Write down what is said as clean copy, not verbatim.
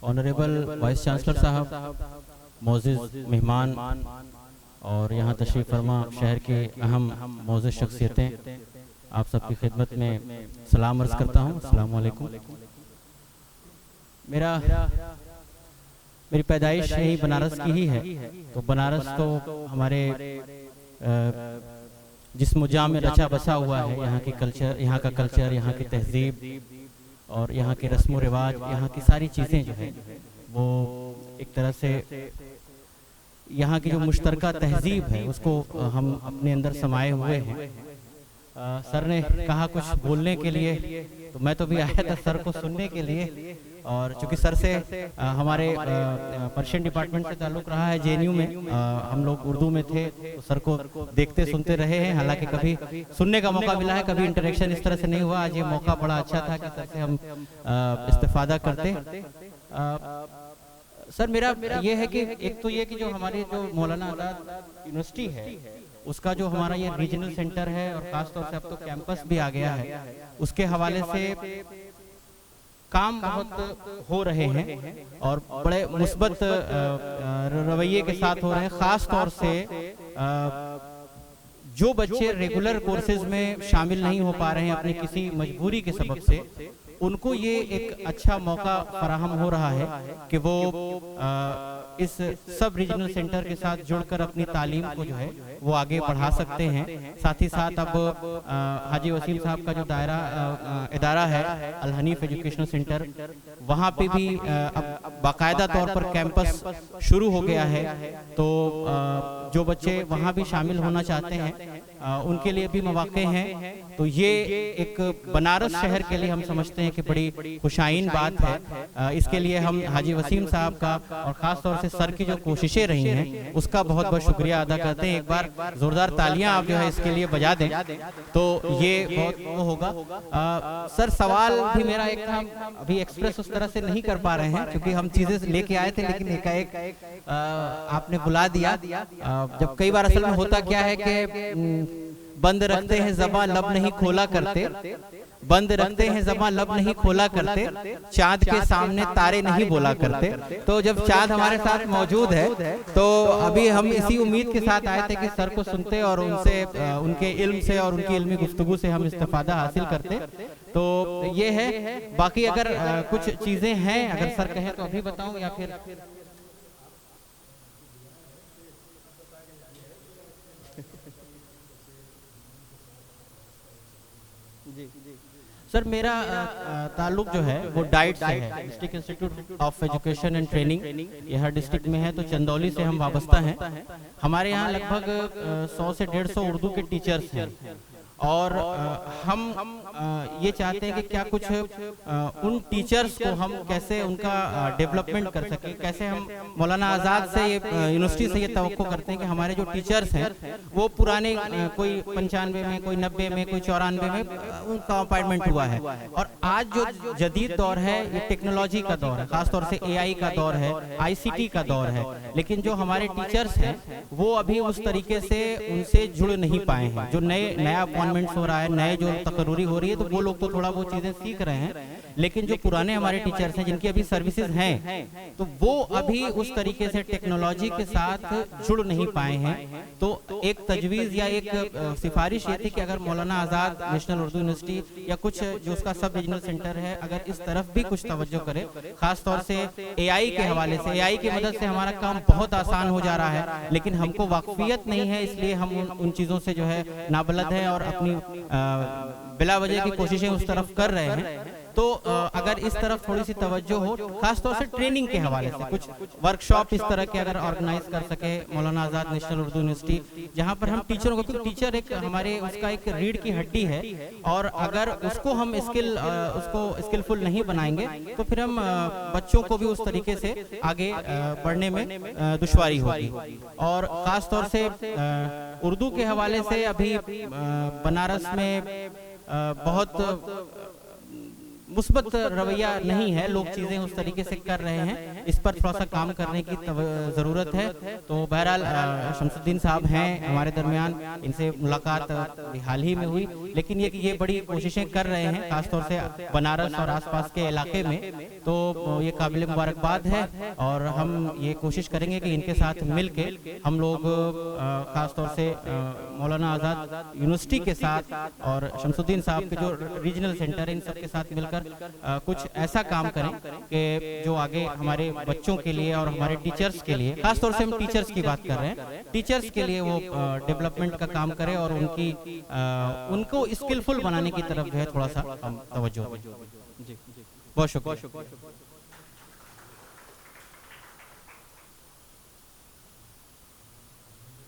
Honourable vice chancellor साहब, मोअज़्ज़िज़ मेहमान और यहाँ तशरीफ़ फरमा शहर के अहम मोअज़्ज़िज़ शख्सियतें, आप सबकी खिदमत में सलाम अर्ज़ करता हूँ। अस्सलामु अलैकुम। मेरी पैदाइश यही बनारस की ही है, तो बनारस तो हमारे जिस मुजाम में रचा बसा हुआ है, यहाँ की कल्चर, यहाँ का कल्चर, यहाँ की तहज़ीब और यहाँ के रस्म व रिवाज, यहाँ की सारी चीज़ें जो है वो एक तरह से यहाँ की जो मुश्तरका तहज़ीब है उसको हम अपने अंदर समाये हुए हैं। सर ने कहा कुछ बोलने के लिए, तो मैं तो भी आया था सर को सुनने के लिए, और चूँकि सर से हमारे पर्शियन डिपार्टमेंट से ताल्लुक़ रहा है जेएनयू में, हम लोग उर्दू में थे तो सर को देखते सुनते रहे हैं, हालांकि कभी सुनने का मौका मिला है, कभी इंटरेक्शन इस तरह से नहीं हुआ। आज ये मौका बड़ा अच्छा था कि सर से हम इस्तिफ़ादा करते। सर मेरा ये है कि एक तो ये कि जो हमारी जो मौलाना आज़ाद यूनिवर्सिटी है उसका जो हमारा ये रीजनल सेंटर है और ख़ास तौर से अब तो कैंपस भी आ गया है, उसके हवाले से काम बहुत हो रहे हैं और बड़े मुस्बत रवैये के साथ हो रहे हैं। ख़ास तौर से जो बच्चे रेगुलर कोर्सेज में शामिल नहीं हो पा रहे हैं अपनी किसी मजबूरी के सबब से, उनको ये एक अच्छा मौका फराहम हो रहा है कि वो इस सब रीजनल सेंटर के साथ जुड़कर अपनी तालीम को जो है वो आगे बढ़ा सकते हैं। साथ ही साथ अब हाजी वसीम साहब का जो इदारा है अल हनीफ एजुकेशनल सेंटर, वहाँ पे भी अब बाकायदा तौर पर कैंपस शुरू हो गया है, तो जो बच्चे वहाँ भी शामिल होना चाहते हैं उनके लिए भी मौके हैं। तो ये एक बनारस शहर के लिए हम समझते हैं कि बड़ी खुशाइन बात है। इसके लिए हम हाजी वसीम साहब का और ख़ास तौर से सर की जो कोशिशें रही हैं उसका बहुत बहुत शुक्रिया अदा करते हैं। एक बार ज़ोरदार तालियां आप जो है इसके लिए बजा दें तो ये बहुत वो होगा। सर सवाल भी मेरा एक था, अभी एक्सप्रेस उस तरह से नहीं कर पा रहे हैं क्योंकि हम चीज़ें लेके आए थे, लेकिन एकाएक आपने बुला दिया। जब कई बार असल में होता क्या है कि बंद रखते हैं ज़बां लब नहीं खोला करते, बंद रखते हैं ज़बां लब नहीं खोला करते, चाँद के सामने तारे नहीं बोला करते। तो जब चाँद हमारे साथ मौजूद है तो अभी हम इसी उम्मीद के साथ आए थे कि सर को सुनते और उनसे उनके इल्म से और उनकी इल्मी गुफ्तगू से हम इस्तिफादा हासिल करते। तो ये है। बाकी अगर कुछ चीज़ें हैं अगर सर कहें तो अभी बताऊं या फिर सर मेरा ताल्लुक जो है वो डाइट से है, district institute of education and training, ये हर डिस्ट्रिक्ट में है, तो चंदौली से हम वाबस्ता हैं। हमारे यहाँ लगभग 100 से 150 उर्दू के टीचर्स हैं और हम ये चाहते हैं कि क्या कुछ उन टीचर्स को हम कैसे उनका डेवलपमेंट कर सकें, कैसे हम मौलाना आज़ाद से ये यूनिवर्सिटी से ये तवक्को करते हैं कि हमारे जो टीचर्स हैं वो पुराने कोई 95 में, कोई 90 में, कोई 94 में उनका अपॉइंटमेंट हुआ है, और आज जो जदीद दौर है ये टेक्नोलॉजी का दौर है, खासतौर से AI का दौर है, ICT का दौर है, लेकिन जो हमारे टीचर्स हैं वो अभी उस तरीके से उनसे जुड़ नहीं पाए हैं। जो नया हो रहा है, नए जो तकरूरी हो रही है, तो वो लोग तो थोड़ा वो चीजें सीख रहे हैं, लेकिन जो पुराने हमारे टीचर्स हैं जिनकी अभी सर्विसेज हैं तो वो अभी उस तरीके से टेक्नोलॉजी के साथ जुड़ नहीं पाए हैं। तो एक तजवीज़ या एक सिफारिश ये थी कि अगर मौलाना आज़ाद नेशनल उर्दू यूनिवर्सिटी या कुछ जो उसका सब रीजनल सेंटर है अगर इस तरफ भी कुछ तवज्जो करे, खास तौर से AI के हवाले से, AI की मदद से हमारा काम बहुत आसान हो जा रहा है, लेकिन हमको वाकफियत नहीं है, इसलिए हम उन चीज़ों से जो है नाबलद हैं और अपनी बिला वजह की कोशिशें उस तरफ कर रहे हैं। तो अगर इस तरफ थोड़ी सी तवज्जो हो, खास तौर से ट्रेनिंग के हवाले से कुछ वर्कशॉप इस तरह के अगर ऑर्गेनाइज कर सके मौलाना आज़ाद नेशनल उर्दू यूनिवर्सिटी, जहाँ पर हम टीचरों को, क्योंकि टीचर एक हमारे उसका एक रीढ़ की हड्डी है, और अगर उसको हम उसको स्किलफुल नहीं बनाएंगे तो फिर हम बच्चों को भी उस तरीके से आगे बढ़ने में दुश्वारी होगी। और ख़ास तौर से उर्दू के हवाले से अभी बनारस में बहुत मुस्बत रवैया नहीं है, लोग चीज़ें उस तरीके से कर रहे हैं, इस पर थोड़ा सा काम करने की ज़रूरत है। तो बहरहाल शमसुद्दीन साहब हैं हमारे दरमियान, इनसे मुलाकात हाल ही में हुई, लेकिन ये बड़ी कोशिशें कर रहे हैं खासतौर से बनारस और आसपास के इलाके में, तो ये काबिल मुबारकबाद है। और हम ये कोशिश करेंगे कि इनके साथ मिल के हम लोग खासतौर से मौलाना आज़ाद यूनिवर्सिटी के साथ और शमसुद्दीन साहब के जो रीजनल सेंटर है, इन सब के साथ मिलकर कुछ ऐसा काम करें कि जो आगे हमारे बच्चों के लिए और हमारे टीचर्स के लिए, खासतौर से हम टीचर्स की बात कर रहे हैं, टीचर्स के लिए वो डेवलपमेंट का काम करें और उनको स्किलफुल बनाने की तरफ जो है थोड़ा सा हम तवज्जो दें। जी, बहुत शुक्रिया।